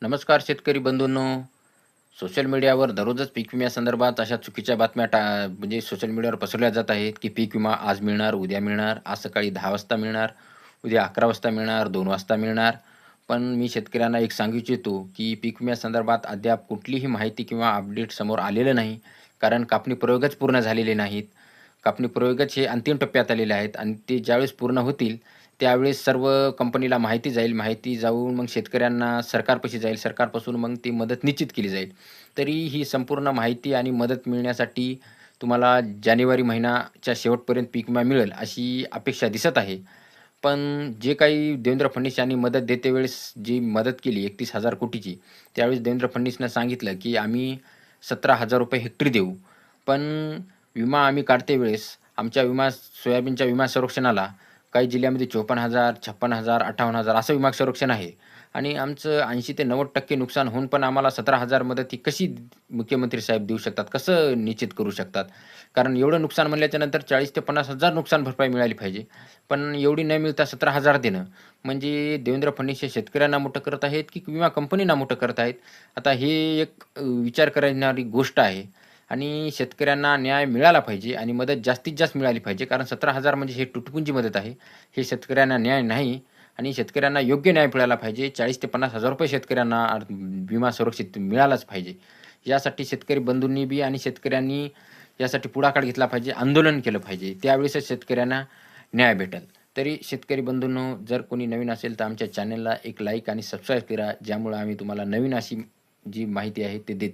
नमस्कार शेतकरी बंधूंनो. सोशल मीडियावर दररोजच पीक विम्यासंदर्भात अशा चुकीच्या बातम्या म्हणजे सोशल मीडियावर पसरल्या जात आहेत, की पीक विमा आज मिळणार, उद्या मिळणार, आज सकाळी 10 वाजता मिळणार, उद्या 11 वाजता मिळणार, 2 वाजता मिळणार. पण मी शेतकऱ्यांना एक सांगू इच्छितो, की पीक विम्यासंदर्भात अद्याप कुठलीही माहिती किंवा अपडेट समोर आलेलं नाही. कारण कापणी प्रयोगच पूर्ण झालेले नाहीत. कापणी प्रयोगच हे अंतिम टप्प्यात आलेले आहेत आणि ते ज्यावेळेस पूर्ण होतील, त्यावेळेस सर्व कंपनीला माहिती जाईल. माहिती जाऊन मग शेतकऱ्यांना सरकारपाशी जाईल. सरकारपासून मग ती मदत निश्चित केली जाईल. तरी ही संपूर्ण माहिती आणि मदत मिळण्यासाठी तुम्हाला जानेवारी महिन्याच्या शेवटपर्यंत पीक विमा मिळेल अशी अपेक्षा दिसत आहे. पण जे काही देवेंद्र फडणवीस यांनी मदत देतेवेळेस जी मदत केली 31,000 कोटीची, त्यावेळेस देवेंद्र फडणवीसनं सांगितलं, की आम्ही ₹17,000 हेक्टरी देऊ. पण विमा आम्ही काढते वेळेस आमच्या सोयाबीनच्या विमा संरक्षणाला काही जिल्ह्यामध्ये 54,000, 56,000, 58,000 असं विमा संरक्षण आहे आणि आमचं 80 ते 90% नुकसान होऊन पण आम्हाला 17,000 मदत ही कशी मुख्यमंत्री साहेब देऊ शकतात? कसं निश्चित करू शकतात? कारण एवढं नुकसान म्हणल्याच्यानंतर 40,000 ते 50,000 नुकसान भरपाई मिळाली पाहिजे. पण एवढी न मिळता 17,000 देणं म्हणजे देवेंद्र फडणवीस हे शेतकऱ्यांना मोठं करत आहेत, की विमा कंपनींना मोठं करत आहेत? आता हे एक विचार करणारी गोष्ट आहे आणि शेतकऱ्यांना न्याय मिळाला पाहिजे आणि मदत जास्तीत जास्त मिळाली पाहिजे. कारण 17,000 म्हणजे हे तुटपुंजी मदत आहे. हे शेतकऱ्यांना न्याय नाही आणि शेतकऱ्यांना योग्य न्याय मिळाला पाहिजे. 40,000 ते 50,000 शेतकऱ्यांना विमा सुरक्षित मिळालाच पाहिजे. यासाठी शेतकरी बंधूंनी बी आणि शेतकऱ्यांनी यासाठी पुढाकार घेतला पाहिजे, आंदोलन केलं पाहिजे. त्यावेळेसच शेतकऱ्यांना न्याय भेटेल. तरी शेतकरी बंधूंनो, जर कोणी नवीन असेल तर आमच्या चॅनलला एक लाईक आणि सबस्क्राईब करा. ज्यामुळे आम्ही तुम्हाला नवीन अशी जी माहिती आहे ते देत